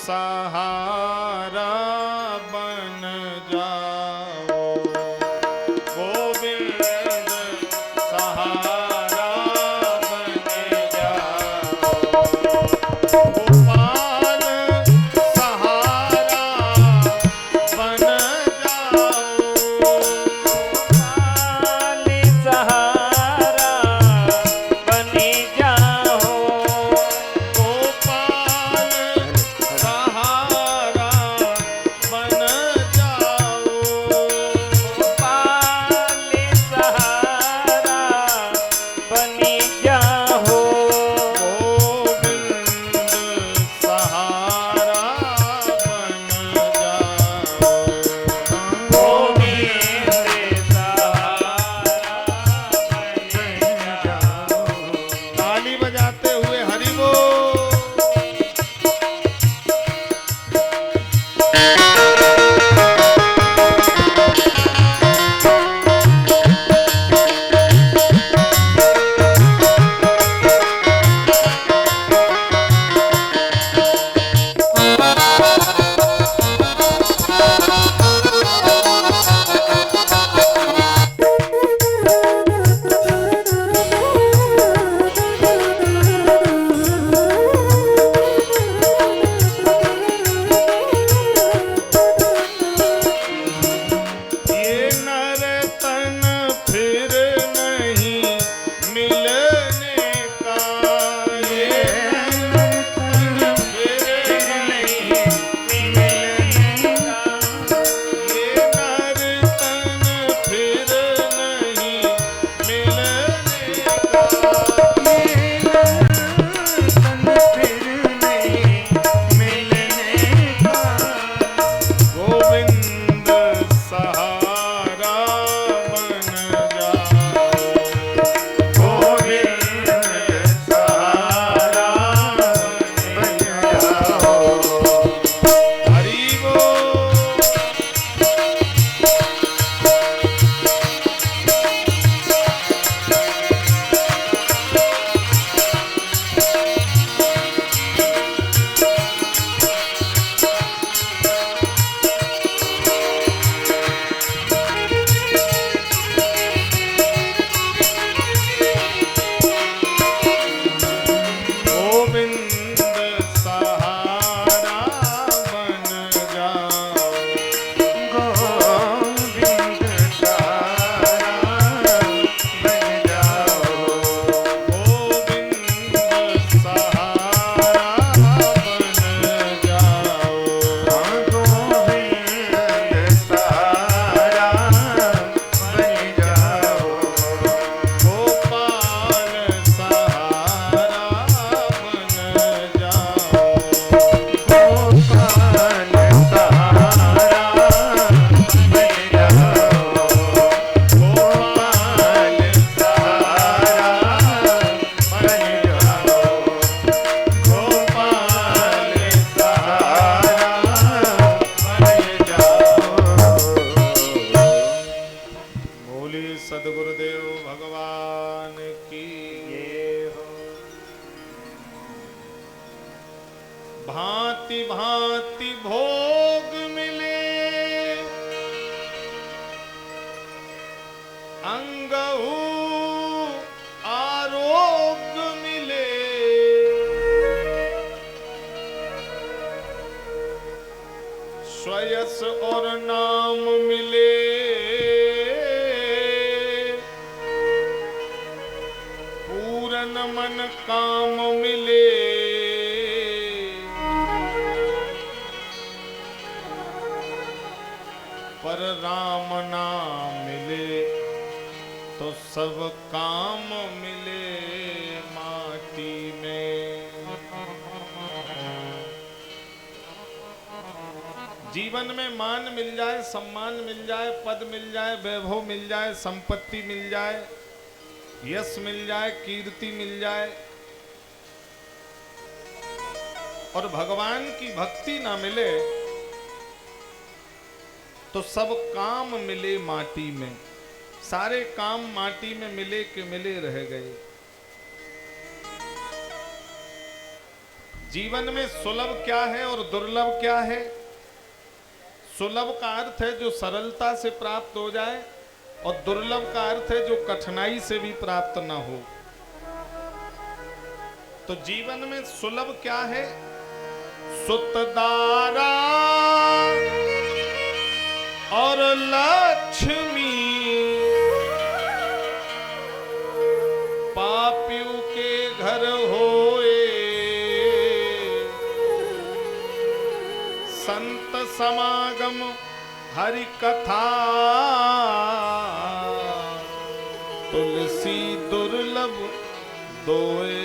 सहारा बन जाओ, गोविंद सहारा बन जाओ, गोपाल सहारा बन जाओ, गोपाल सहारा बन जाओ, गोपाल सहारा बन जाओ, गोपाल सहारा बन जाओ, गोविंद सहारा बन जाओ, गोविंद सहारा बन जाओ। ताली बजाते हुए हरि बोल। ये नर्तन फिर नहीं मिलने का, ये नर्तन फिर नहीं मिलने का, ये नर्तन फिर नहीं मिलने का, ये नर्तन फिर नहीं मिलने का, गोविंद सहारा बन जाओ, गोविंद सहारा बन जाओ, हरि बोल। गोविंद सहारा बन जाओ, गोविंद सहारा बन जाओ, गोविंद सहारा बन जाओ, गोविंद सहारा बन जाओ, गोपाल सहारा बन जाओ, गोपाल सहारा बन जाओ, गोपाल सहारा बन जाओ, गोपाल सहारा बन जाओ। बोलिए सद्गुरुदेव भगवान की जय हो। भांति भांति भोग मिले, अंगहु आरोग्य मिले, स्वयस और नाम मिले, पूरन मन काम मिले, पर राम नाम मिले तो सब काम मिले माटी में। जीवन में मान मिल जाए, सम्मान मिल जाए, पद मिल जाए, वैभव मिल जाए, संपत्ति मिल जाए, यश मिल जाए, कीर्ति मिल जाए, और भगवान की भक्ति ना मिले तो सब काम मिले माटी में। सारे काम माटी में मिले के मिले रह गए। जीवन में सुलभ क्या है और दुर्लभ क्या है? सुलभ का अर्थ है जो सरलता से प्राप्त हो जाए, और दुर्लभ का अर्थ है जो कठिनाई से भी प्राप्त ना हो। तो जीवन में सुलभ क्या है? सुतदारा और लक्ष्मी, पापियों के घर होए, संत समागम हरि कथा, तुलसी दुर्लभ दोए।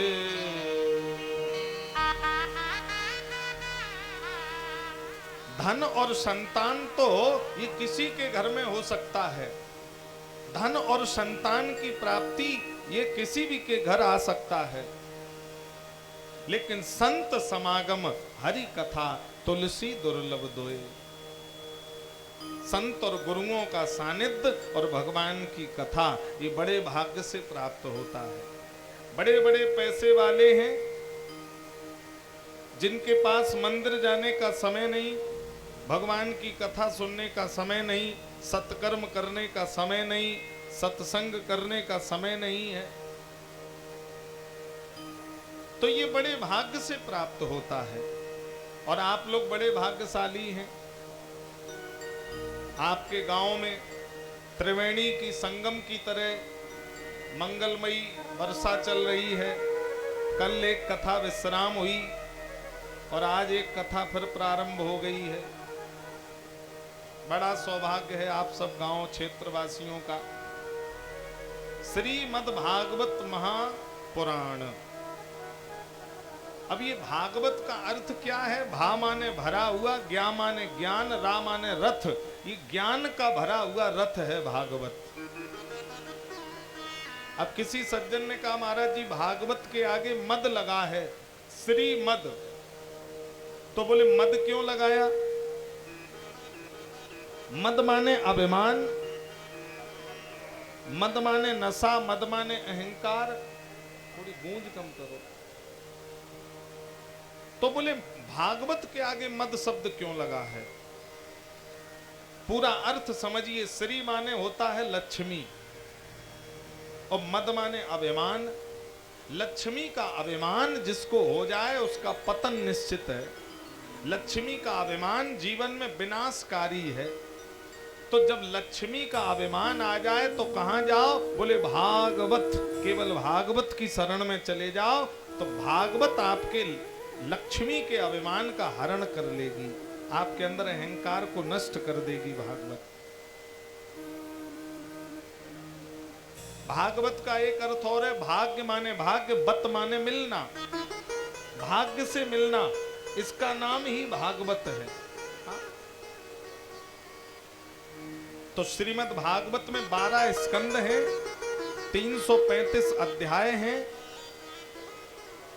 धन और संतान तो ये किसी के घर में हो सकता है, धन और संतान की प्राप्ति ये किसी भी के घर आ सकता है, लेकिन संत समागम हरि कथा तुलसी दुर्लभ दोए। संत और गुरुओं का सानिध्य और भगवान की कथा ये बड़े भाग्य से प्राप्त होता है। बड़े बड़े पैसे वाले हैं जिनके पास मंदिर जाने का समय नहीं, भगवान की कथा सुनने का समय नहीं, सत्कर्म करने का समय नहीं, सत्संग करने का समय नहीं है, तो ये बड़े भाग्य से प्राप्त होता है। और आप लोग बड़े भाग्यशाली हैं। आपके गांव में त्रिवेणी की संगम की तरह मंगलमयी वर्षा चल रही है। कल एक कथा विश्राम हुई और आज एक कथा फिर प्रारंभ हो गई है। बड़ा सौभाग्य है आप सब गांव क्षेत्रवासियों का। श्रीमद् भागवत महापुराण। अब ये भागवत का अर्थ क्या है? भा माने भरा हुआ, ज्ञा माने ज्ञान, रा माने रथ। ये ज्ञान का भरा हुआ रथ है भागवत। अब किसी सज्जन ने कहा महाराज जी भागवत के आगे मद लगा है, श्रीमद, तो बोले मद क्यों लगाया? मद माने अभिमान, मद माने नशा, मद माने अहंकार। थोड़ी गूंज कम करो। तो बोले भागवत के आगे मद शब्द क्यों लगा है? पूरा अर्थ समझिए। श्री माने होता है लक्ष्मी और मद माने अभिमान। लक्ष्मी का अभिमान जिसको हो जाए उसका पतन निश्चित है। लक्ष्मी का अभिमान जीवन में विनाशकारी है। तो जब लक्ष्मी का अभिमान आ जाए तो कहां जाओ? बोले भागवत। केवल भागवत की शरण में चले जाओ तो भागवत आपके लक्ष्मी के अभिमान का हरण कर लेगी, आपके अंदर अहंकार को नष्ट कर देगी भागवत। भागवत का एक अर्थ और है भाग्य माने भाग्य, बत माने मिलना, भाग्य से मिलना, इसका नाम ही भागवत है। तो श्रीमद् भागवत में 12 स्कंद हैं, 335 अध्याय हैं,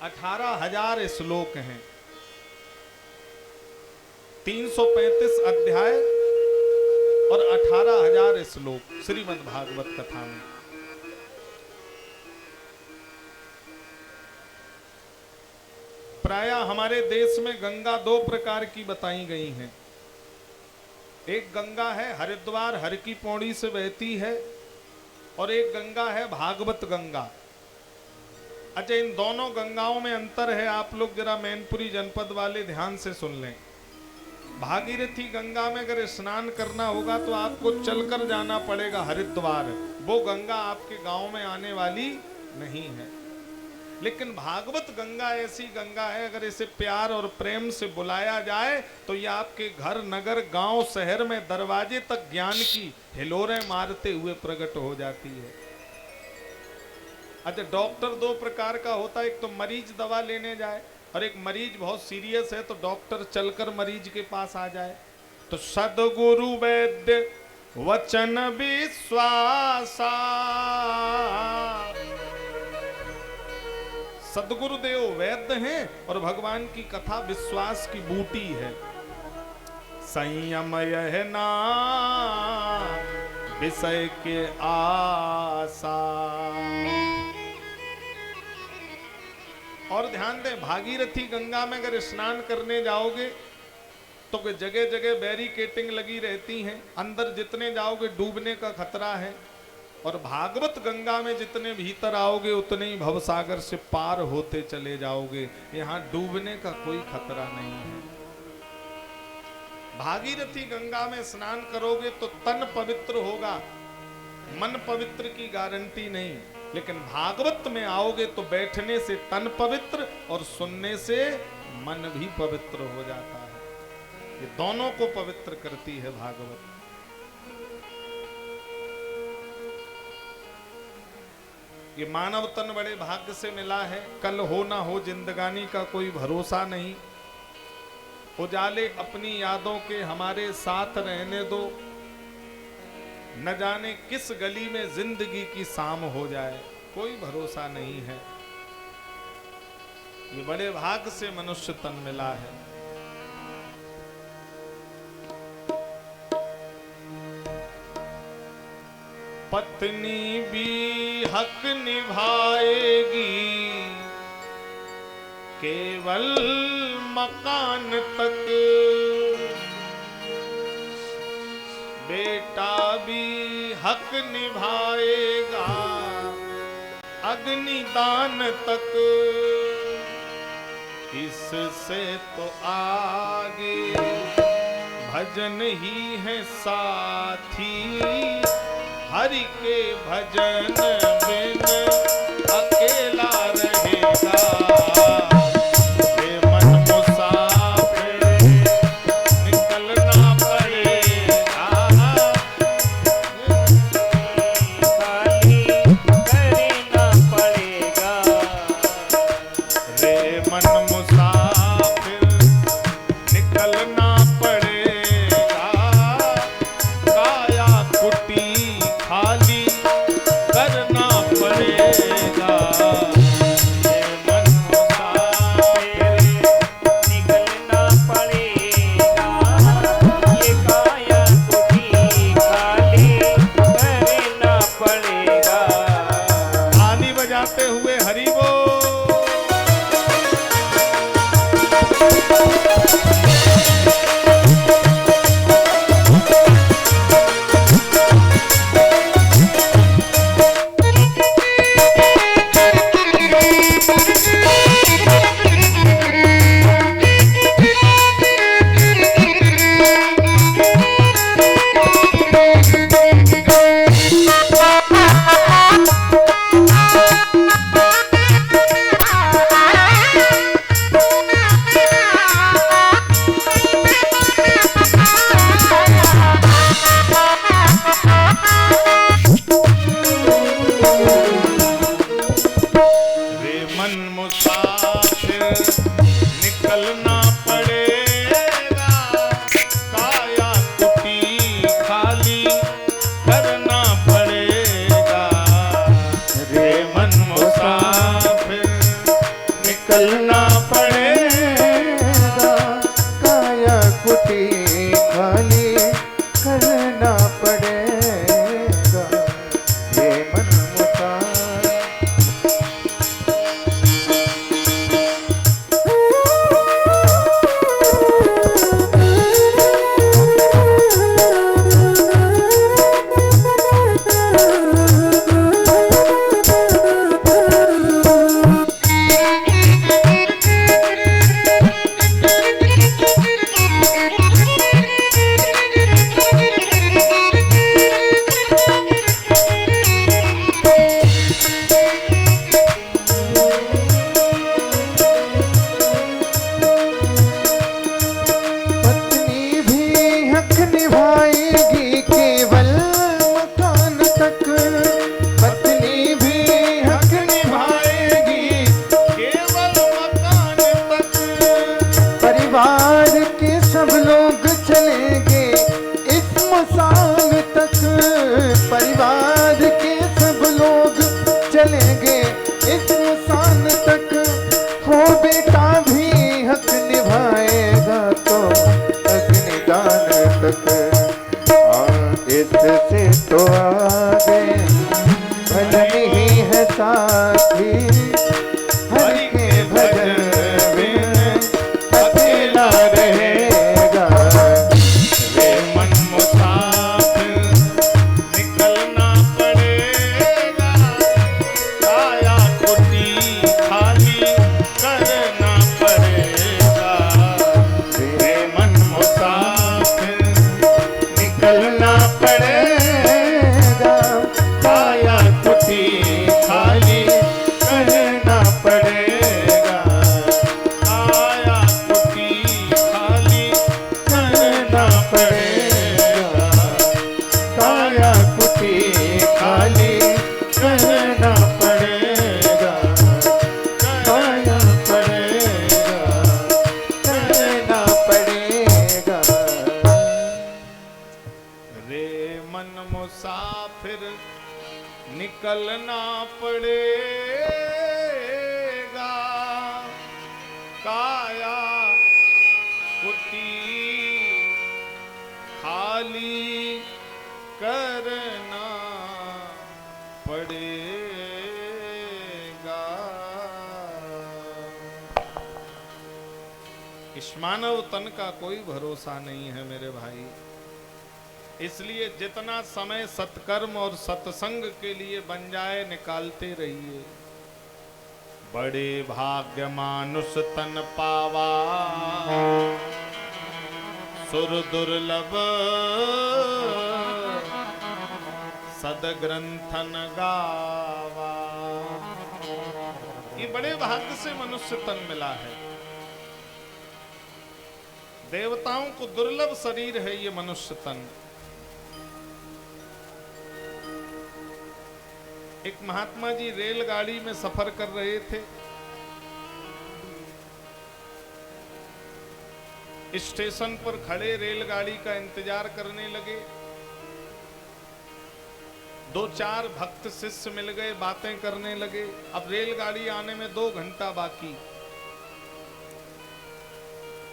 18,000 श्लोक हैं। 335 अध्याय और 18,000 श्लोक श्रीमद् भागवत कथा में। प्रायः हमारे देश में गंगा 2 प्रकार की बताई गई हैं। एक गंगा है हरिद्वार हर की पौड़ी से बहती है, और एक गंगा है भागवत गंगा। अच्छा, इन दोनों गंगाओं में अंतर है। आप लोग जरा मैनपुरी जनपद वाले ध्यान से सुन लें। भागीरथी गंगा में अगर स्नान करना होगा तो आपको चलकर जाना पड़ेगा हरिद्वार। वो गंगा आपके गांव में आने वाली नहीं है। लेकिन भागवत गंगा ऐसी गंगा है, अगर इसे प्यार और प्रेम से बुलाया जाए तो ये आपके घर, नगर, गांव, शहर में दरवाजे तक ज्ञान की हिलोरें मारते हुए प्रकट हो जाती है। अच्छा, डॉक्टर 2 प्रकार का होता है। एक तो मरीज दवा लेने जाए, और एक मरीज बहुत सीरियस है तो डॉक्टर चलकर मरीज के पास आ जाए। तो सदगुरु वैद्य वचन विश्वासा, सदगुरुदेव वैद्य हैं और भगवान की कथा विश्वास की बूटी है। संयम यह ना विषय के आशा, और ध्यान दें, भागीरथी गंगा में अगर स्नान करने जाओगे तो जगह जगह बैरिकेटिंग लगी रहती हैं, अंदर जितने जाओगे डूबने का खतरा है। और भागवत गंगा में जितने भीतर आओगे उतने ही भवसागर से पार होते चले जाओगे, यहाँ डूबने का कोई खतरा नहीं है। भागीरथी गंगा में स्नान करोगे तो तन पवित्र होगा, मन पवित्र की गारंटी नहीं, लेकिन भागवत में आओगे तो बैठने से तन पवित्र और सुनने से मन भी पवित्र हो जाता है। ये दोनों को पवित्र करती है भागवत। ये मानव तन बड़े भाग्य से मिला है, कल हो ना हो जिंदगानी का कोई भरोसा नहीं। उजाले अपनी यादों के हमारे साथ रहने दो, न जाने किस गली में जिंदगी की शाम हो जाए, कोई भरोसा नहीं है। ये बड़े भाग्य से मनुष्य तन मिला है। पत्नी भी हक निभाएगी केवल मकान तक, बेटा भी हक निभाएगा अग्निदान तक। इससे तो आगे भजन ही है साथी, हरि के भजन बिन अकेला रहेगा। ये मन मुसाफिर निकलना पड़ेगा, खाली करना पड़ेगा। रे मन मुसाफिर निकलना पड़ेगा, काया कुटी खाली करना पड़ेगा। ये मन मुसाफिर निकलना पड़ेगा, ये काया कुटी खाली करना पड़ेगा। ताली बजाते हुए हरि बोल। निकलना पड़ेगा, काया कुटी खाली करना पड़ेगा। रे मन मुसाफिर निकलना पड़ेगा, काया कुटी खाली करना पड़ेगा। ये मन मुसाफिर इससे तो आगे भजन ही है साथी, हरि के भजन निकलना पड़ेगा, काया कुटी खाली करना पड़ेगा। इस मानव तन का कोई भरोसा नहीं है मेरे भाई, इसलिए जितना समय सत्कर्म और सत्संग के लिए बन जाए निकालते रहिए। बड़े भाग्य मानुष तन पावा, सुर दुर्लभ सदग्रंथन गावा। ये बड़े भाग्य से मनुष्य तन मिला है। देवताओं को दुर्लभ शरीर है ये मनुष्य तन। एक महात्मा जी रेलगाड़ी में सफर कर रहे थे। स्टेशन पर खड़े रेलगाड़ी का इंतजार करने लगे। 2-4 भक्त शिष्य मिल गए, बातें करने लगे। अब रेलगाड़ी आने में 2 घंटा बाकी।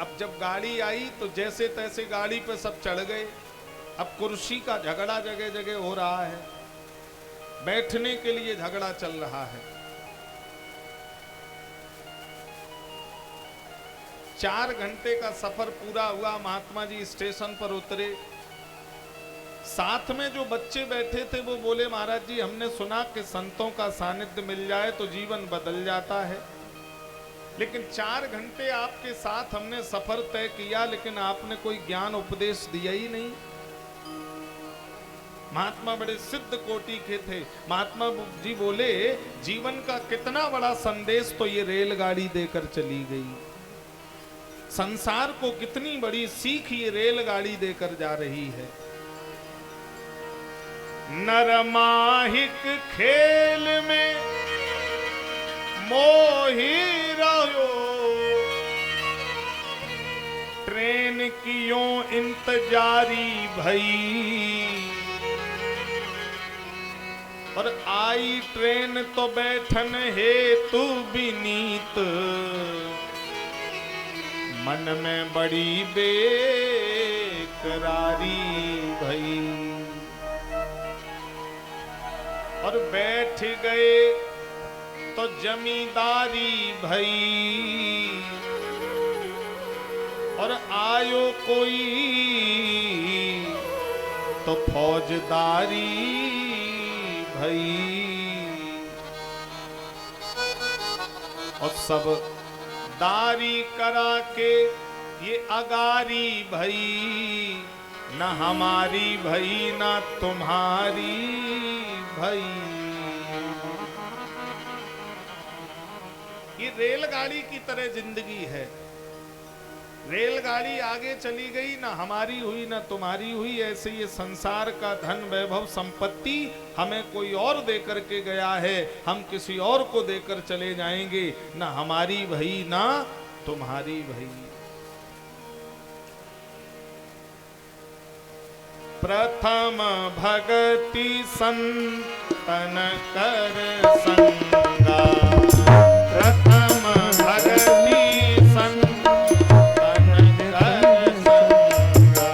अब जब गाड़ी आई तो जैसे तैसे गाड़ी पे सब चढ़ गए। अब कुर्सी का झगड़ा जगह जगह हो रहा है, बैठने के लिए झगड़ा चल रहा है। 4 घंटे का सफर पूरा हुआ। महात्मा जी स्टेशन पर उतरे। साथ में जो बच्चे बैठे थे वो बोले, महाराज जी हमने सुना कि संतों का सानिध्य मिल जाए तो जीवन बदल जाता है, लेकिन 4 घंटे आपके साथ हमने सफर तय किया, लेकिन आपने कोई ज्ञान उपदेश दिया ही नहीं। महात्मा बड़े सिद्ध कोटि के थे। महात्मा जी बोले, जीवन का कितना बड़ा संदेश तो ये रेलगाड़ी देकर चली गई। संसार को कितनी बड़ी सीख ये रेलगाड़ी देकर जा रही है। नरमाहिक खेल में मोही रहो, ट्रेन की यूं इंतजारी भई, और आई ट्रेन तो बैठन हेतु विनीत, मन में बड़ी बेकरारी भई। और बैठ गए तो जमींदारी भई, और आयो कोई तो फौजदारी भई। और सब दारी करा के ये अगारी भई, न हमारी भई न तुम्हारी भई। ये रेलगाड़ी की तरह जिंदगी है। रेलगाड़ी आगे चली गई, ना हमारी हुई ना तुम्हारी हुई। ऐसे ये संसार का धन वैभव संपत्ति हमें कोई और देकर के गया है, हम किसी और को देकर चले जाएंगे। ना हमारी भई ना तुम्हारी भई। प्रथम भगति संतन कर संगा, प्रथम भगति संतन कर संगा,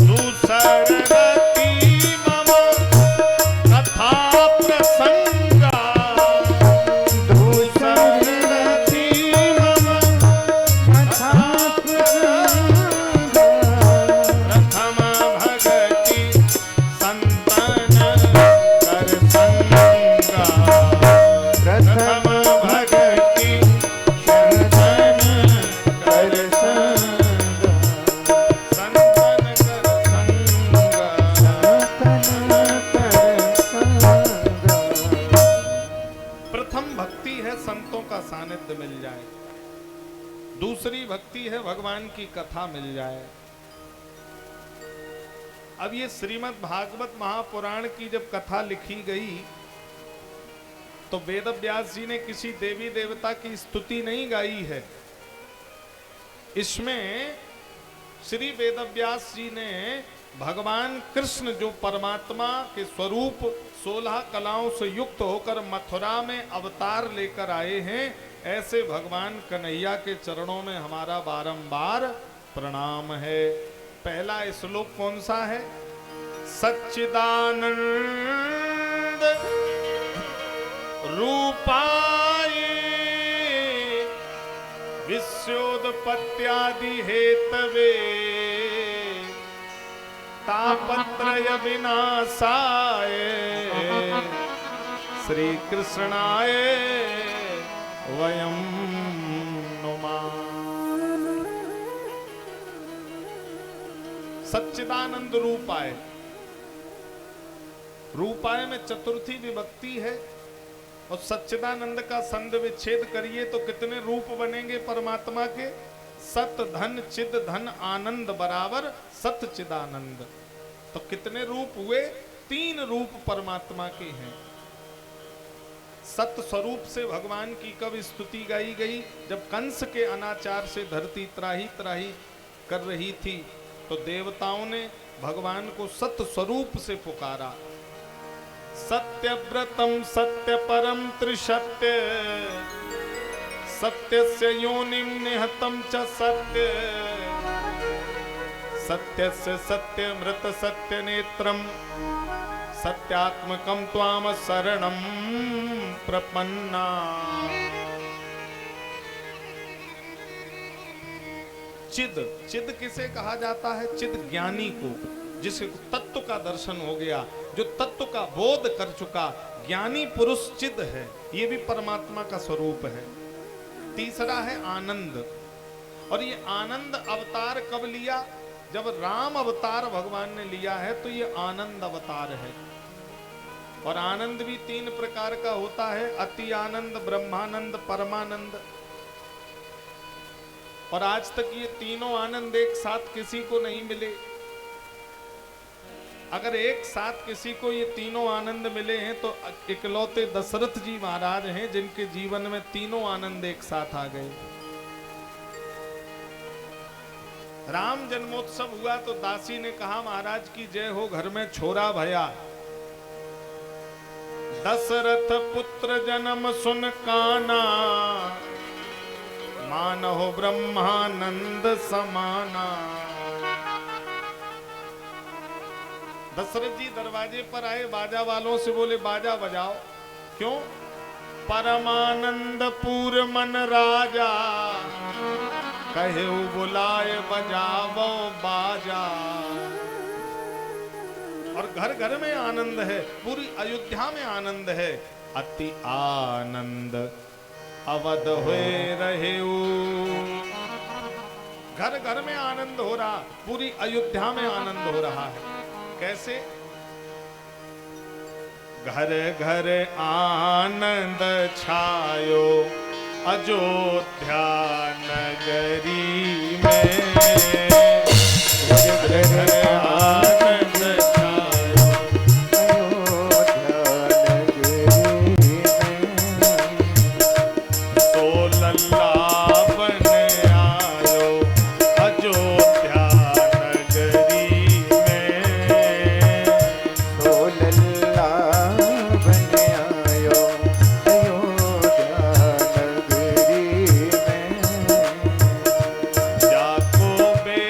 दूसर गति मम कथा प्रसंगा, दूसर गति मम कथा प्रसंगा, प्रथम भगति संतन कर संगा, प्रथम भगति संतन कर संगा, संतन कर संगा, प्रथम भक्ति है संतों का सानिध्य मिल जाए, दूसरी भक्ति है भगवान की कथा मिल जाए। अब ये श्रीमद् भागवत महापुराण की जब कथा लिखी गई तो वेद व्यास जी ने किसी देवी देवता की स्तुति नहीं गाई है। इसमें श्री वेद व्यास जी ने भगवान कृष्ण जो परमात्मा के स्वरूप 16 कलाओं से युक्त होकर मथुरा में अवतार लेकर आए हैं, ऐसे भगवान कन्हैया के चरणों में हमारा बारंबार प्रणाम है। पहला श्लोक कौन सा है? सच्चिदानंद रूपाय विश्वोत्पत्त्यादि हेतवे तापत्रय विनाशाय श्री कृष्णाय वयं नुमः। सच्चिदानंद रूपाय, रूपाय में चतुर्थी विभक्ति है और सच्चिदानंद का संध विच्छेद करिए तो कितने रूप बनेंगे परमात्मा के? सत धन चिद धन आनंद बराबर सच्चिदानंद। तो कितने रूप हुए? 3 रूप परमात्मा के हैं। सत स्वरूप से भगवान की कब स्तुति गाई गई? जब कंस के अनाचार से धरती त्राही त्राही कर रही थी तो देवताओं ने भगवान को सत स्वरूप से पुकारा। सत्यव्रतम सत्य परम त्रिसत्य सत्यस्य योनिम निहतम च सत्य सत्यस्य सत्यमृत सत्य नेत्रम सत्यात्मकम त्वाम शरणम प्रपन्ना। चिद, चिद किसे कहा जाता है? चिद ज्ञानी को, जिसे तत्व का दर्शन हो गया, जो तत्व का बोध कर चुका, ज्ञानी पुरुष चिद है। ये भी परमात्मा का स्वरूप है। तीसरा है आनंद, और ये आनंद अवतार कब लिया? जब राम अवतार भगवान ने लिया है तो ये आनंद अवतार है। और आनंद भी 3 प्रकार का होता है, अति आनंद, ब्रह्मानंद, परमानंद। और आज तक ये तीनों आनंद एक साथ किसी को नहीं मिले। अगर एक साथ किसी को ये तीनों आनंद मिले हैं तो इकलौते दशरथ जी महाराज हैं जिनके जीवन में तीनों आनंद एक साथ आ गए। राम जन्मोत्सव हुआ तो दासी ने कहा, महाराज की जय हो, घर में छोरा भया। दशरथ पुत्र जन्म सुन काना, मानहो ब्रह्मानंद समाना। दशरथ जी दरवाजे पर आए, बाजा वालों से बोले बाजा बजाओ। क्यों? परमानंद पूर मन राजा, कहे बुलाए बजावो बाजा। और घर घर में आनंद है, पूरी अयोध्या में आनंद है। अति आनंद अवध हुए रहे। घर घर में आनंद हो रहा, पूरी अयोध्या में आनंद हो रहा है। कैसे? घर घर आनंद छायो अयोध्या नगरी में। घर घर आनंद छायो अयोध्या नगरी में। सो लल्ला बन आयो अयोध्या नगरी में। तो लल्ला बन आयो अयोध्या नगरी में। जाको बे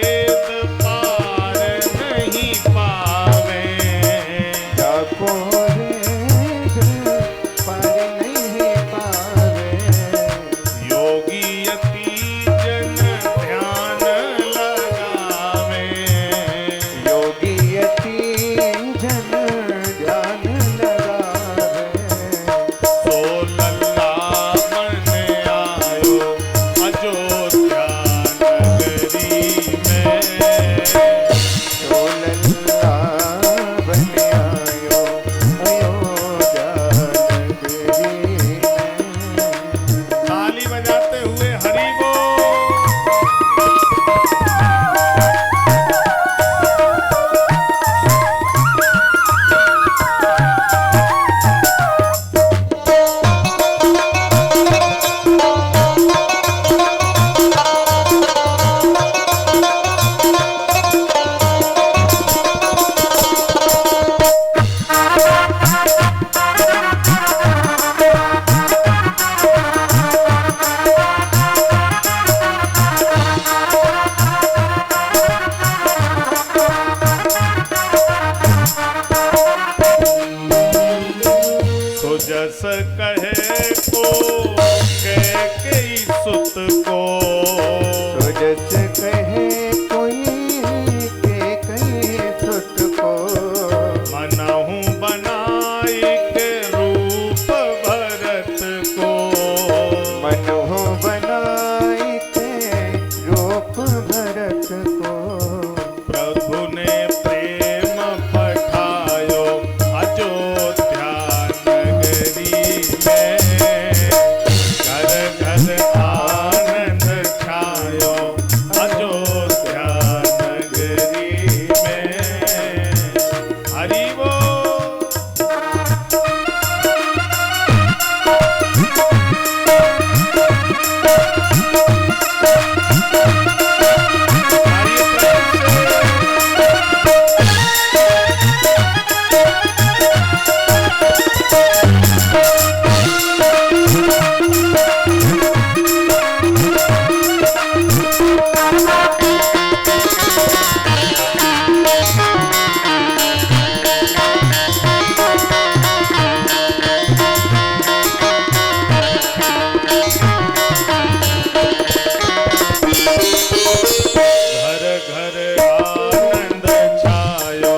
घर घर आनंद छायो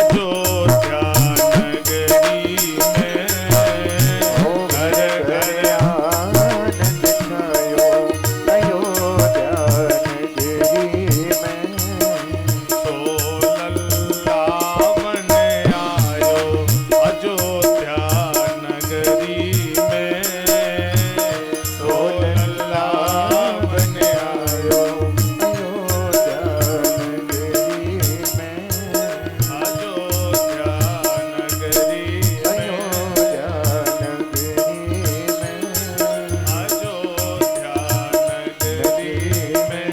अयोध्या नगरी में। घर घर आनंद छायो अयोध्या नगरी में। सोलल्ला मन आयो अयोध्या नगरी में। सोलल्ला बन आयो अयोध्या नगरी में। अयोध्या नगरी में। अयोध्या नगरी में। अयोध्या नगरी में।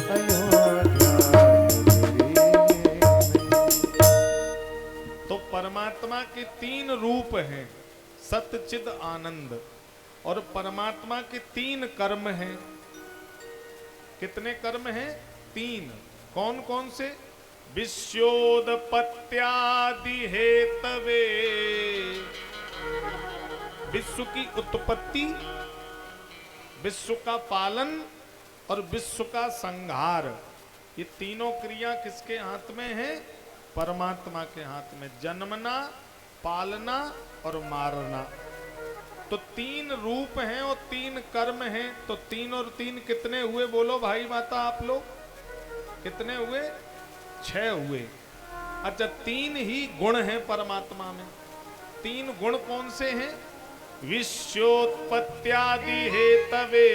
अयोध्या नगरी में। तो परमात्मा के तीन रूप हैं, सत्य चिद आनंद। और परमात्मा के तीन कर्म हैं। कितने कर्म हैं? तीन। कौन कौन से? विश्वोदपत्यादि हेतवे, विश्व की उत्पत्ति, विश्व का पालन और विश्व का संहार। ये तीनों क्रिया किसके हाथ में है? परमात्मा के हाथ में। जन्मना, पालना और मारना। तो तीन रूप हैं और तीन कर्म हैं। तो तीन और तीन कितने हुए? बोलो भाई माता आप लोग, कितने हुए? 6 हुए। अच्छा, तीन ही गुण हैं परमात्मा में। तीन गुण कौन से हैं? विश्वोत्पत्त्यादि हेतवे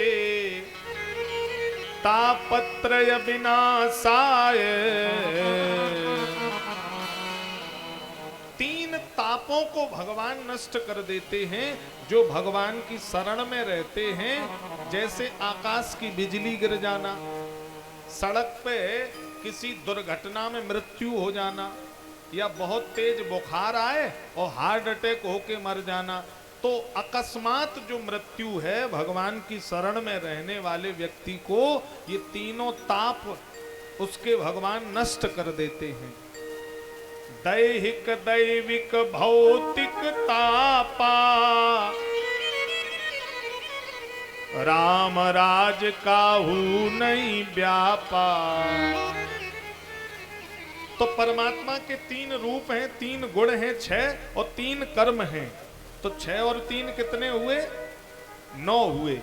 तापत्रय विनाशाय। तीन तापों को भगवान नष्ट कर देते हैं जो भगवान की शरण में रहते हैं। जैसे आकाश की बिजली गिर जाना, सड़क पे किसी दुर्घटना में मृत्यु हो जाना, या बहुत तेज बुखार आए और हार्ट अटैक होके मर जाना। तो अकस्मात जो मृत्यु है भगवान की शरण में रहने वाले व्यक्ति को ये तीनों ताप उसके भगवान नष्ट कर देते हैं। दैहिक दैविक भौतिक तापा राम राज काहू नहीं व्यापा। तो परमात्मा के तीन रूप हैं, तीन गुण हैं 6 और 3 कर्म हैं। तो 6 और 3 कितने हुए? 9 हुए।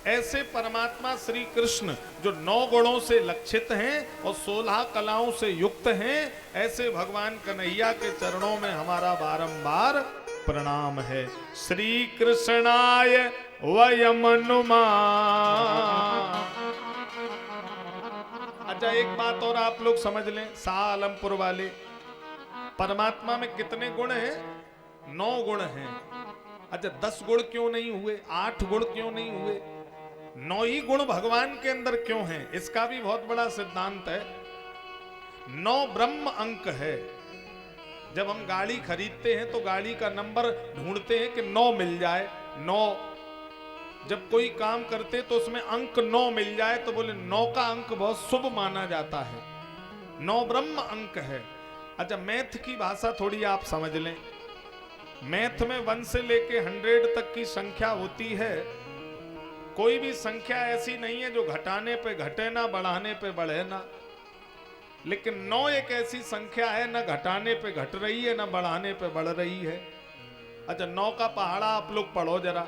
ऐसे परमात्मा श्री कृष्ण जो 9 गुणों से लक्षित हैं और 16 कलाओं से युक्त हैं, ऐसे भगवान कन्हैया के चरणों में हमारा बारंबार प्रणाम है। श्री कृष्णाय वयम नुमाः। अच्छा, एक बात और आप लोग समझ लें, सालमपुर वाले, परमात्मा में कितने गुण हैं? 9 गुण हैं। अच्छा, 10 गुण क्यों नहीं हुए? 8 गुण क्यों नहीं हुए? 9 ही गुण भगवान के अंदर क्यों हैं? इसका भी बहुत बड़ा सिद्धांत है। 9 ब्रह्म अंक है। जब हम गाड़ी खरीदते हैं तो गाड़ी का नंबर ढूंढते हैं कि 9 मिल जाए। 9 जब कोई काम करते तो उसमें अंक 9 मिल जाए तो बोले 9 का अंक बहुत शुभ माना जाता है। 9 ब्रह्म अंक है। अच्छा, मैथ की भाषा थोड़ी आप समझ लें। मैथ में 1 से लेके 100 तक की संख्या होती है। कोई भी संख्या ऐसी नहीं है जो घटाने पे घटे ना, बढ़ाने पे बढ़े ना। लेकिन 9 एक ऐसी संख्या है, ना घटाने पे घट रही है ना बढ़ाने पे बढ़ रही है। अच्छा, 9 का पहाड़ा आप लोग पढ़ो जरा।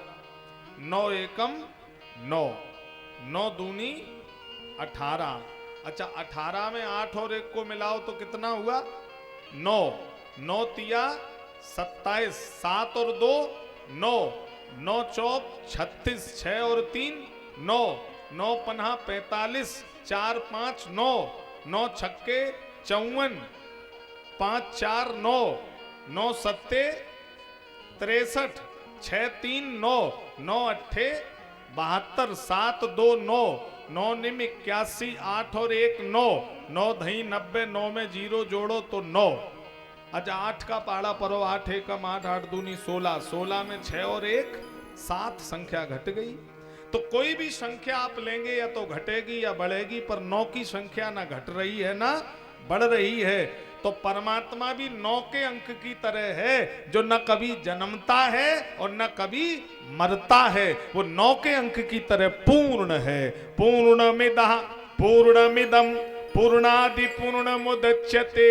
9 एकम 9, 9 दूनी 18। अच्छा, 18 में 8 और 1 को मिलाओ तो कितना हुआ? 9। 9 तिया 27, 7 और 2 9, 9 चौक 36, 6 और 3 9, 9 पन्हा 45, 4 5 9, 9 छक्के 54, 5 4 9, 9 सत्ते 63, 6 3 9, 9 अट्ठे 72, 7 2 9, 9 निम 81, 8 और 1 9, 9 दही 90, 9 में 0 जोड़ो तो 9। अच्छा, 8 का पहाड़ा पढ़ो। 8 एकम 8, 8 दूनी 16, 16 में 6 और 1 7 संख्या घट गई। तो कोई भी संख्या आप लेंगे या तो घटेगी या बढ़ेगी, पर 9 की संख्या ना घट रही है ना बढ़ रही है, तो परमात्मा भी 9 के अंक की तरह है, जो न कभी जन्मता है और न कभी मरता है। वो 9 के अंक की तरह पूर्ण है। पूर्णमिदः पूर्णमिदं पूर्णादि पूर्णमुदच्यते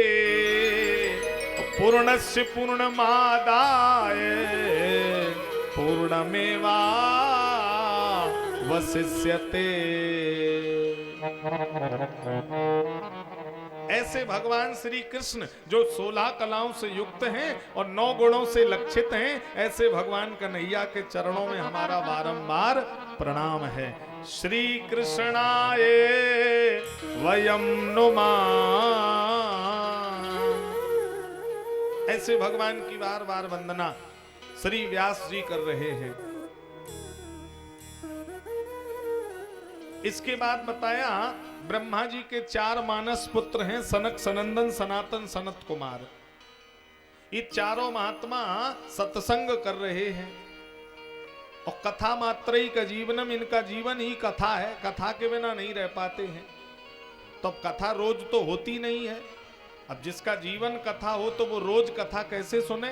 पूर्णस्य पूर्णमादाय पूर्णमेवावशिष्यते। ऐसे भगवान श्री कृष्ण जो 16 कलाओं से युक्त हैं और 9 गुणों से लक्षित हैं, ऐसे भगवान कन्हैया के चरणों में हमारा बारंबार प्रणाम है। श्री कृष्णाय वयम नुमः। ऐसे भगवान की बार बार वंदना श्री व्यास जी कर रहे हैं। इसके बाद बताया ब्रह्मा जी के 4 मानस पुत्र हैं, सनक, सनंदन, सनातन, सनत कुमार। ये चारों महात्मा सत्संग कर रहे हैं और कथा मात्र का जीवनम, इनका जीवन ही कथा है, कथा के बिना नहीं रह पाते हैं। तो अब कथा रोज तो होती नहीं है, अब जिसका जीवन कथा हो तो वो रोज कथा कैसे सुने।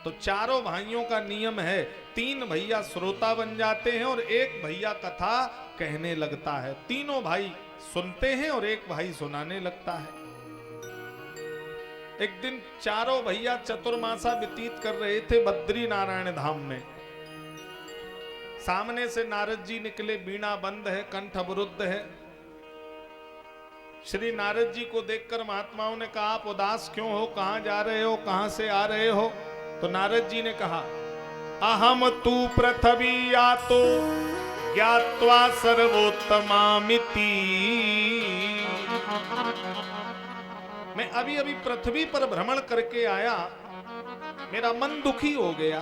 तो चारों भाइयों का नियम है, 3 भैया श्रोता बन जाते हैं और 1 भैया कथा कहने लगता है। तीनों भाई सुनते हैं और 1 भाई सुनाने लगता है। एक दिन चारों भैया चतुर्मासा व्यतीत कर रहे थे बद्री नारायण धाम में। सामने से नारद जी निकले, बीणा बंद है, कंठ अवरुद्ध है। श्री नारद जी को देखकर महात्माओं ने कहा, आप उदास क्यों हो, कहां जा रहे हो, कहां से आ रहे हो। तो नारद जी ने कहा, अहम तू पृथ्वी आतो ज्ञात्वा सर्वोत्तमामिति। मैं अभी अभी पृथ्वी पर भ्रमण करके आया, मेरा मन दुखी हो गया।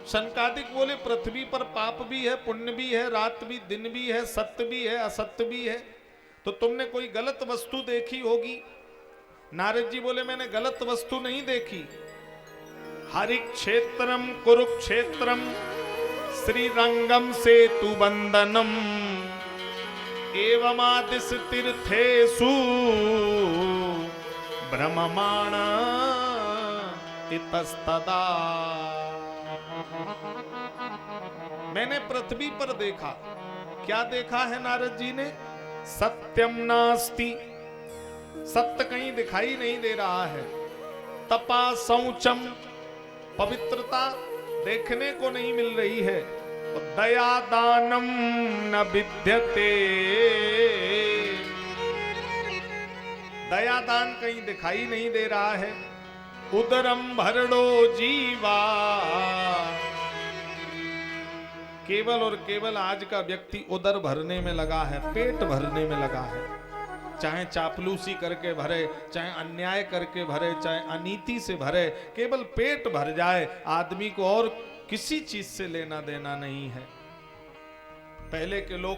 शनकादिक बोले, पृथ्वी पर पाप भी है, पुण्य भी है, रात भी दिन भी है, सत्य भी है, असत्य भी है, तो तुमने कोई गलत वस्तु देखी होगी। नारद जी बोले, मैंने गलत वस्तु नहीं देखी। हरिक्षेत्रम कुरुक्षेत्रम श्रीरंगम सेतु बंदनम एवमादिश तीर्थेषु ब्रह्ममाण इतस्तदा। मैंने पृथ्वी पर देखा। क्या देखा है नारद जी ने? सत्यम नास्ति, सत्य कहीं दिखाई नहीं दे रहा है। तपा शौचम, पवित्रता देखने को नहीं मिल रही है। दया दानम न विद्यते, दया दान कहीं दिखाई नहीं दे रहा है। उदरम भरणो जीवा, केवल और केवल आज का व्यक्ति उदर भरने में लगा है, पेट भरने में लगा है। चाहे चापलूसी करके भरे, चाहे अन्याय करके भरे, चाहे अनीति से भरे, केवल पेट भर जाए, आदमी को और किसी चीज से लेना देना नहीं है। पहले के लोग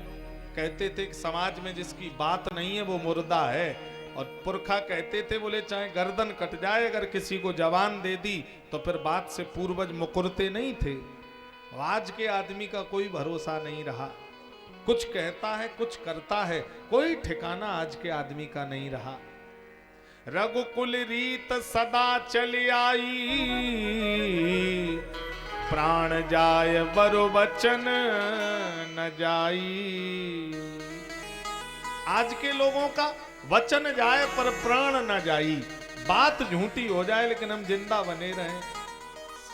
कहते थे कि समाज में जिसकी बात नहीं है वो मुर्दा है, और पुरखा कहते थे, बोले चाहे गर्दन कट जाए, अगर किसी को जवान दे दी तो फिर बात से पूर्वज मुकुरते नहीं थे। आज के आदमी का कोई भरोसा नहीं रहा, कुछ कहता है कुछ करता है, कोई ठिकाना आज के आदमी का नहीं रहा। रघुकुल रीत सदा चली आई, प्राण जाय बरु वचन न जाई। आज के लोगों का वचन जाए पर प्राण न जाई। बात झूठी हो जाए लेकिन हम जिंदा बने रहें,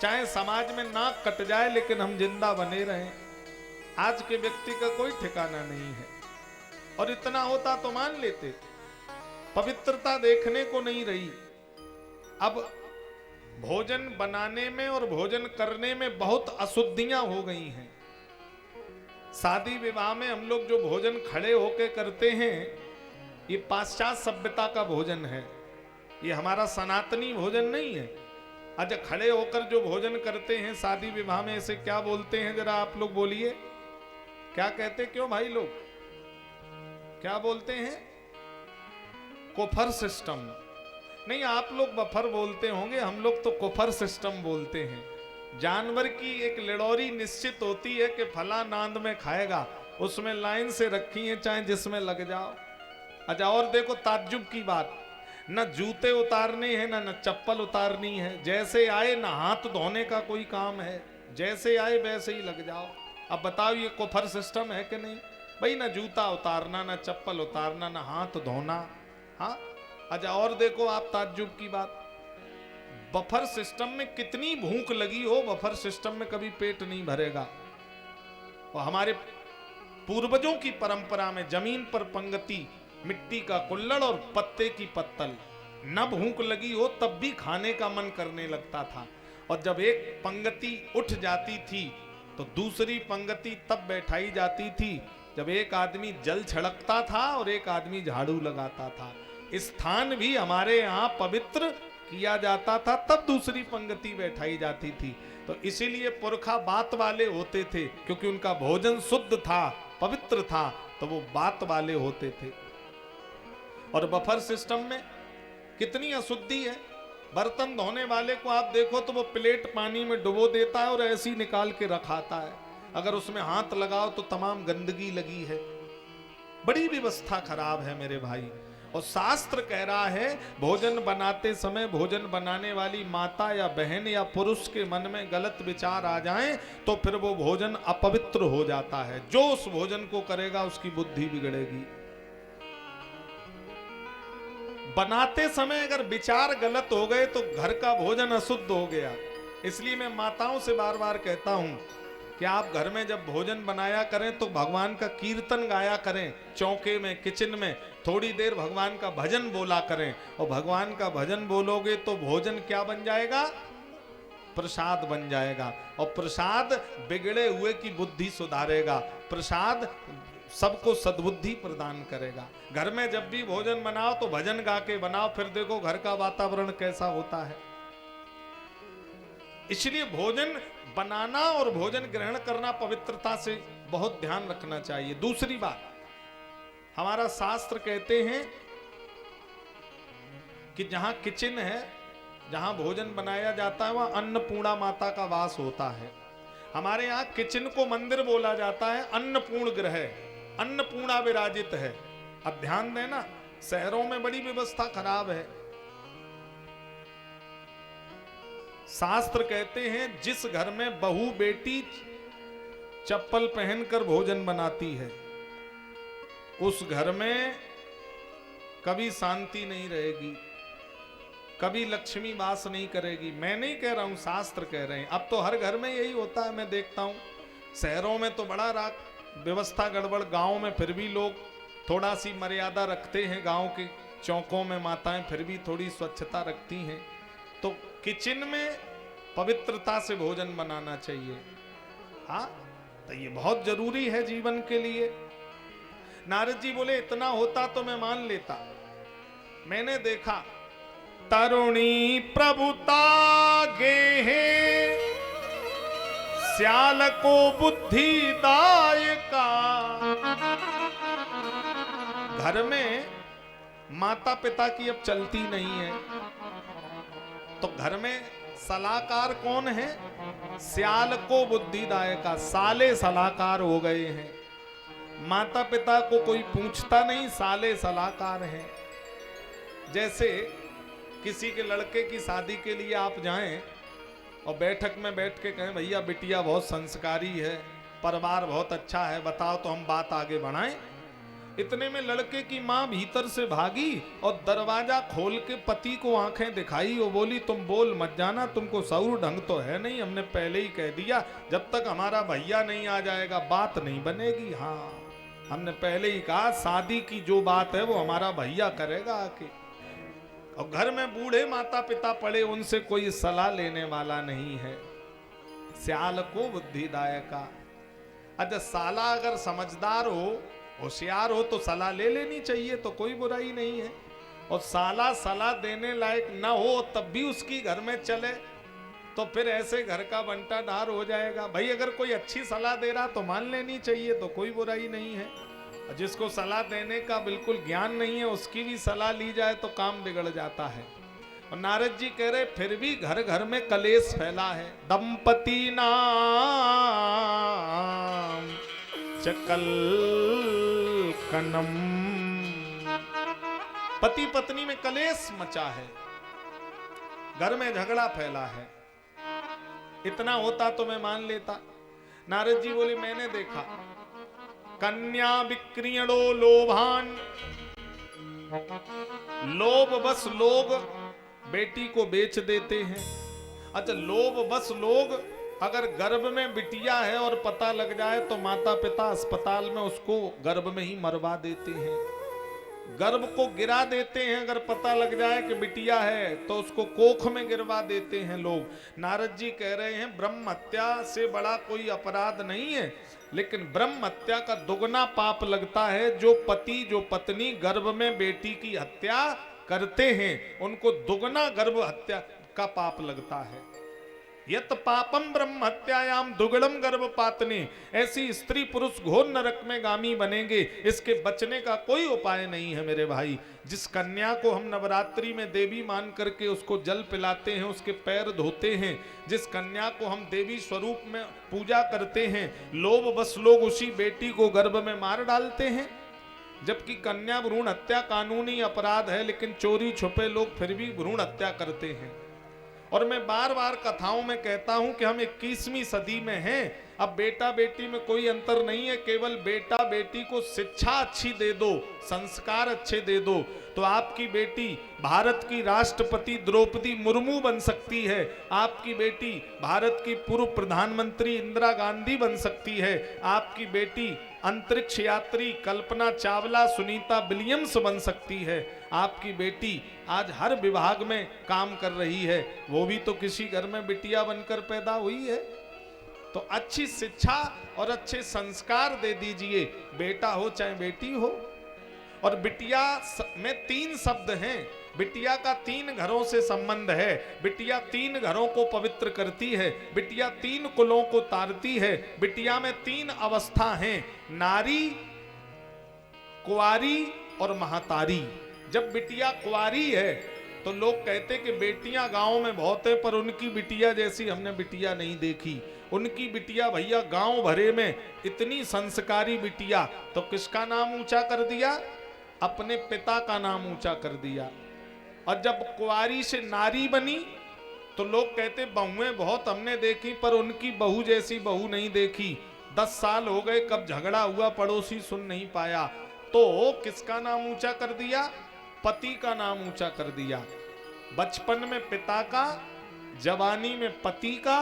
चाहे समाज में नाक कट जाए लेकिन हम जिंदा बने रहें। आज के व्यक्ति का कोई ठिकाना नहीं है। और इतना होता तो मान लेते, पवित्रता देखने को नहीं रही। अब भोजन बनाने में और भोजन करने में बहुत अशुद्धियां हो गई हैं। शादी विवाह में हम लोग जो भोजन खड़े होके करते हैं, ये पाश्चात्य सभ्यता का भोजन है, ये हमारा सनातनी भोजन नहीं है। अच्छा, खड़े होकर जो भोजन करते हैं शादी विवाह में, इसे क्या बोलते हैं जरा आप लोग बोलिए, क्या कहते, क्यों भाई लोग क्या बोलते हैं? कुफर सिस्टम। नहीं, आप लोग बफर बोलते होंगे, हम लोग तो कुफर सिस्टम बोलते हैं। जानवर की एक लिडौरी निश्चित होती है कि फला नांद में खाएगा, उसमें लाइन से रखी है, चाहे जिसमें लग जाओ। अच्छा और देखो ताज्जुब की बात, न जूते उतारने हैं न चप्पल उतारनी है, जैसे आए न हाथ धोने का कोई काम है, जैसे आए वैसे ही लग जाओ। अब बताओ ये कुफर सिस्टम है कि नहीं भाई? न जूता उतारना न चप्पल उतारना न हाथ धोना। हाँ अच्छा और देखो आप ताज्जुब की बात, बफर सिस्टम में कितनी भूख लगी हो, बफर सिस्टम में कभी पेट नहीं भरेगा। और हमारे पूर्वजों की परंपरा में जमीन पर पंगति, मिट्टी का कुल्हड़ और पत्ते की पत्तल, न भूख लगी हो तब भी खाने का मन करने लगता था। और जब एक पंगति उठ जाती थी तो दूसरी पंगति तब बैठाई जाती थी जब एक आदमी जल छिड़कता था और एक आदमी झाड़ू लगाता था। स्थान भी हमारे यहाँ पवित्र किया जाता था, तब दूसरी पंगति बैठाई जाती थी। तो इसीलिए पुरखा बात वाले होते थे, क्योंकि उनका भोजन शुद्ध था, पवित्र था, तो वो बात वाले होते थे। और बफर सिस्टम में कितनी अशुद्धि है। बर्तन धोने वाले को आप देखो तो वो प्लेट पानी में डुबो देता है और ऐसे ही निकाल के रखाता है, अगर उसमें हाथ लगाओ तो तमाम गंदगी लगी है। बड़ी व्यवस्था खराब है मेरे भाई। और शास्त्र कह रहा है भोजन बनाते समय भोजन बनाने वाली माता या बहन या पुरुष के मन में गलत विचार आ जाएं तो फिर वो भोजन अपवित्र हो जाता है। जो उस भोजन को करेगा उसकी बुद्धि बिगड़ेगी। बनाते समय अगर विचार गलत हो गए तो घर का भोजन अशुद्ध हो गया। इसलिए मैं माताओं से बार बार कहता हूं कि आप घर में जब भोजन बनाया करें तो भगवान का कीर्तन गाया करें, चौके में, किचन में थोड़ी देर भगवान का भजन बोला करें। और भगवान का भजन बोलोगे तो भोजन क्या बन जाएगा? प्रसाद बन जाएगा। और प्रसाद बिगड़े हुए की बुद्धि सुधारेगा, प्रसाद सबको सद्बुद्धि प्रदान करेगा। घर में जब भी भोजन बनाओ तो भजन गा के बनाओ, फिर देखो घर का वातावरण कैसा होता है। इसलिए भोजन बनाना और भोजन ग्रहण करना पवित्रता से बहुत ध्यान रखना चाहिए। दूसरी बात, हमारा शास्त्र कहते हैं कि जहां किचन है, जहां भोजन बनाया जाता है, वहां अन्नपूर्णा माता का वास होता है। हमारे यहाँ किचन को मंदिर बोला जाता है, अन्नपूर्ण गृह, अन्नपूर्णा विराजित है। अब ध्यान देना, शहरों में बड़ी व्यवस्था खराब है। शास्त्र कहते हैं जिस घर में बहू बेटी चप्पल पहनकर भोजन बनाती है उस घर में कभी शांति नहीं रहेगी, कभी लक्ष्मी वास नहीं करेगी। मैं नहीं कह रहा हूं, शास्त्र कह रहे हैं। अब तो हर घर में यही होता है, मैं देखता हूं। शहरों में तो बड़ा व्यवस्था गड़बड़, गांव में फिर भी लोग थोड़ा सी मर्यादा रखते हैं। गांव के चौकों में माताएं फिर भी थोड़ी स्वच्छता रखती हैं। तो किचन में पवित्रता से भोजन बनाना चाहिए। हाँ, तो ये बहुत जरूरी है जीवन के लिए। नारद जी बोले इतना होता तो मैं मान लेता। मैंने देखा तरुणी प्रभुता गेहे श्याल को बुद्धिदायका। घर में माता पिता की अब चलती नहीं है, तो घर में सलाहकार कौन है? श्याल को बुद्धिदायका। साले सलाहकार हो गए हैं, माता पिता को कोई पूछता नहीं, साले सलाहकार हैं। जैसे किसी के लड़के की शादी के लिए आप जाएं और बैठक में बैठ के कहें भैया बिटिया बहुत संस्कारी है, परिवार बहुत अच्छा है, बताओ तो हम बात आगे बढ़ाएं। इतने में लड़के की मां भीतर से भागी और दरवाजा खोल के पति को आंखें दिखाई। वो बोली तुम बोल मत जाना, तुमको सौर ढंग तो है नहीं, हमने पहले ही कह दिया जब तक हमारा भैया नहीं आ जाएगा बात नहीं बनेगी। हाँ, हमने पहले ही कहा शादी की जो बात है वो हमारा भैया करेगा आके। और घर में बूढ़े माता पिता पड़े, उनसे कोई सलाह लेने वाला नहीं है। श्याल को बुद्धिदायका। अच्छा, साला अगर समझदार हो, होशियार हो तो सलाह ले लेनी चाहिए, तो कोई बुराई नहीं है। और साला सलाह देने लायक ना हो तब भी उसकी घर में चले तो फिर ऐसे घर का बंटाढार हो जाएगा। भाई अगर कोई अच्छी सलाह दे रहा तो मान लेनी चाहिए, तो कोई बुराई नहीं है। और जिसको सलाह देने का बिल्कुल ज्ञान नहीं है उसकी भी सलाह ली जाए तो काम बिगड़ जाता है। और नारद जी कह रहे फिर भी घर घर में कलेश फैला है। दंपति नाम चकल कनम पति पत्नी में कलेश मचा है, घर में झगड़ा फैला है। इतना होता तो मैं मान लेता। नारद जी बोले मैंने देखा, कन्या विक्रियणो लोभान, लोभ बस लोग बेटी को बेच देते हैं। अच्छा, लोभ बस लोग अगर गर्भ में बिटिया है और पता लग जाए तो माता पिता अस्पताल में उसको गर्भ में ही मरवा देते हैं, गर्भ को गिरा देते हैं। अगर पता लग जाए कि बिटिया है तो उसको कोख में गिरवा देते हैं लोग। नारद जी कह रहे हैं ब्रह्म हत्या से बड़ा कोई अपराध नहीं है, लेकिन ब्रह्म हत्या का दुगना पाप लगता है। जो पति जो पत्नी गर्भ में बेटी की हत्या करते हैं उनको दुगना गर्भ हत्या का पाप लगता है। यत पापम ब्रह्म हत्यायाम दुगड़म गर्भपातने, ऐसी स्त्री पुरुष घोर नरक में गामी बनेंगे। इसके बचने का कोई उपाय नहीं है मेरे भाई। जिस कन्या को हम नवरात्रि में देवी मान करके उसको जल पिलाते हैं, उसके पैर धोते हैं, जिस कन्या को हम देवी स्वरूप में पूजा करते हैं, लोभ बस लोग उसी बेटी को गर्भ में मार डालते हैं। जबकि कन्या भ्रूण हत्या कानूनी अपराध है, लेकिन चोरी छुपे लोग फिर भी भ्रूण हत्या करते हैं। और मैं बार बार कथाओं में कहता हूं कि हम 21वीं सदी में हैं। अब बेटा बेटी में कोई अंतर नहीं है, केवल बेटा बेटी को शिक्षा अच्छी दे दो, संस्कार अच्छे दे दो, तो आपकी बेटी भारत की राष्ट्रपति द्रौपदी मुर्मू बन सकती है। आपकी बेटी भारत की पूर्व प्रधानमंत्री इंदिरा गांधी बन सकती है। आपकी बेटी अंतरिक्ष यात्री कल्पना चावला सुनीता विलियम्स बन सकती है। आपकी बेटी आज हर विभाग में काम कर रही है, वो भी तो किसी घर में बिटिया बनकर पैदा हुई है। तो अच्छी शिक्षा और अच्छे संस्कार दे दीजिए, बेटा हो चाहे बेटी हो। और बिटिया में 3 शब्द हैं। बिटिया का 3 घरों से संबंध है। बिटिया 3 घरों को पवित्र करती है। बिटिया 3 कुलों को तारती है। बिटिया में 3 अवस्था हैं, नारी, कुंवारी और महातारी। जब बिटिया कुंवारी है तो लोग कहते कि बेटियां गांव में बहुत है, पर उनकी बिटिया जैसी हमने बिटिया नहीं देखी। उनकी बिटिया भैया गांव भरे में इतनी संस्कारी बिटिया, तो किसका नाम ऊंचा कर दिया? अपने पिता का नाम ऊंचा कर दिया। और जब कुंवारी से नारी बनी तो लोग कहते बहुएं बहुत हमने देखी, पर उनकी बहू जैसी बहू नहीं देखी। 10 साल हो गए, कब झगड़ा हुआ पड़ोसी सुन नहीं पाया। तो किसका नाम ऊंचा कर दिया? पति का नाम ऊंचा कर दिया। बचपन में पिता का, जवानी में पति का,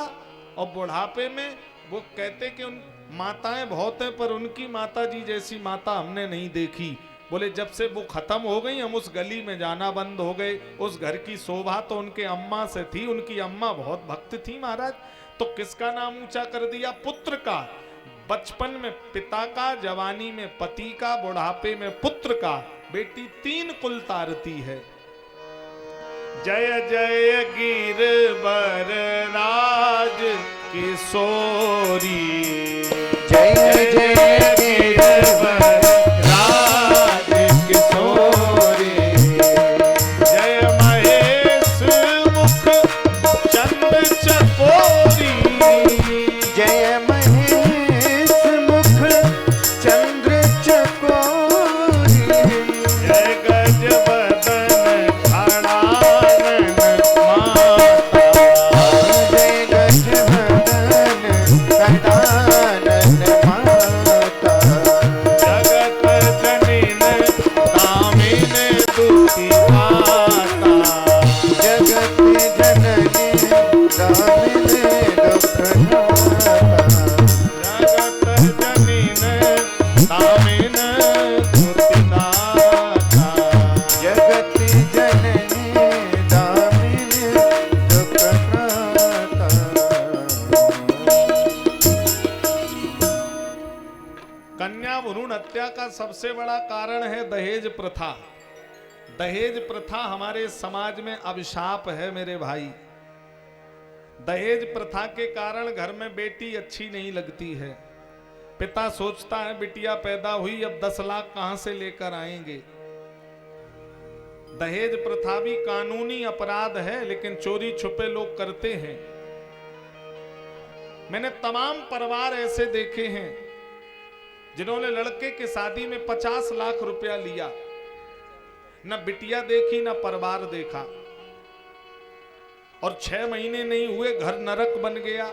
और बुढ़ापे में वो कहते कि उन माताएं बहुत हैं, पर उनकी माता जी जैसी माता हमने नहीं देखी। बोले जब से वो खत्म हो गई, हम उस गली में जाना बंद हो गए। उस घर की शोभा तो उनके अम्मा से थी, उनकी अम्मा बहुत भक्त थी महाराज। तो किसका नाम ऊंचा कर दिया? पुत्र का। बचपन में पिता का, जवानी में पति का, बुढ़ापे में पुत्र का। बेटी 3 कुल तारती है। जय जय गिरवर राज किशोरी, जय जय गिरवर राज किशोरी, जय महेश मुख चंद्र चकोरी, जय महेश मुख चंद्र चकोरी, जय गजबदन खड़ानन माता, जय गजबदन खड़ानन माता, जगत जनिन दामिन दुखी माता, जगत जननी दामिन दुखनाता, जगत जनिन दामिन दुखी दाता। जगत जननी दामिन दुखनाता। कन्या भ्रूण हत्या का सबसे बड़ा कारण है दहेज प्रथा। दहेज प्रथा हमारे समाज में अभिशाप है मेरे भाई। दहेज प्रथा के कारण घर में बेटी अच्छी नहीं लगती है। पिता सोचता है बिटिया पैदा हुई, अब 10 लाख कहां से लेकर आएंगे। दहेज प्रथा भी कानूनी अपराध है, लेकिन चोरी छुपे लोग करते हैं। मैंने तमाम परिवार ऐसे देखे हैं जिन्होंने लड़के की शादी में 50 लाख रुपया लिया, न बिटिया देखी न परिवार देखा, और 6 महीने नहीं हुए घर नरक बन गया।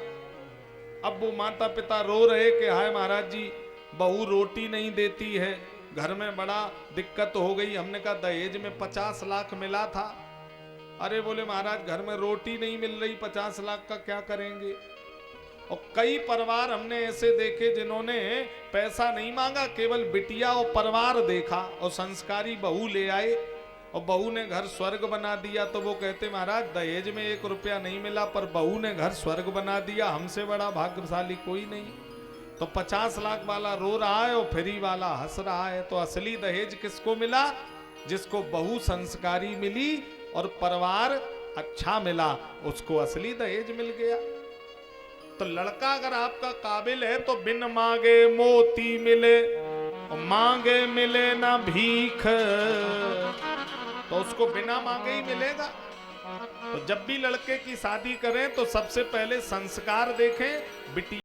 अब वो माता पिता रो रहे कि हाय महाराज जी, बहू रोटी नहीं देती है, घर में बड़ा दिक्कत हो गई। हमने कहा दहेज में 50 लाख मिला था। अरे बोले महाराज घर में रोटी नहीं मिल रही, 50 लाख का क्या करेंगे। और कई परिवार हमने ऐसे देखे जिन्होंने पैसा नहीं मांगा, केवल बिटिया और परिवार देखा और संस्कारी बहू ले आए और बहू ने घर स्वर्ग बना दिया। तो वो कहते महाराज दहेज में 1 रुपया नहीं मिला पर बहू ने घर स्वर्ग बना दिया, हमसे बड़ा भाग्यशाली कोई नहीं। तो 50 लाख वाला रो रहा है और फ्री वाला हंस रहा है। तो असली दहेज किसको मिला? जिसको बहू संस्कारी मिली और परिवार अच्छा मिला, उसको असली दहेज मिल गया। तो लड़का अगर आपका काबिल है तो बिन मांगे मोती मिले, मांगे मिले ना भीख, तो उसको बिना मांगे ही मिलेगा। तो जब भी लड़के की शादी करें तो सबसे पहले संस्कार देखें। बिटिया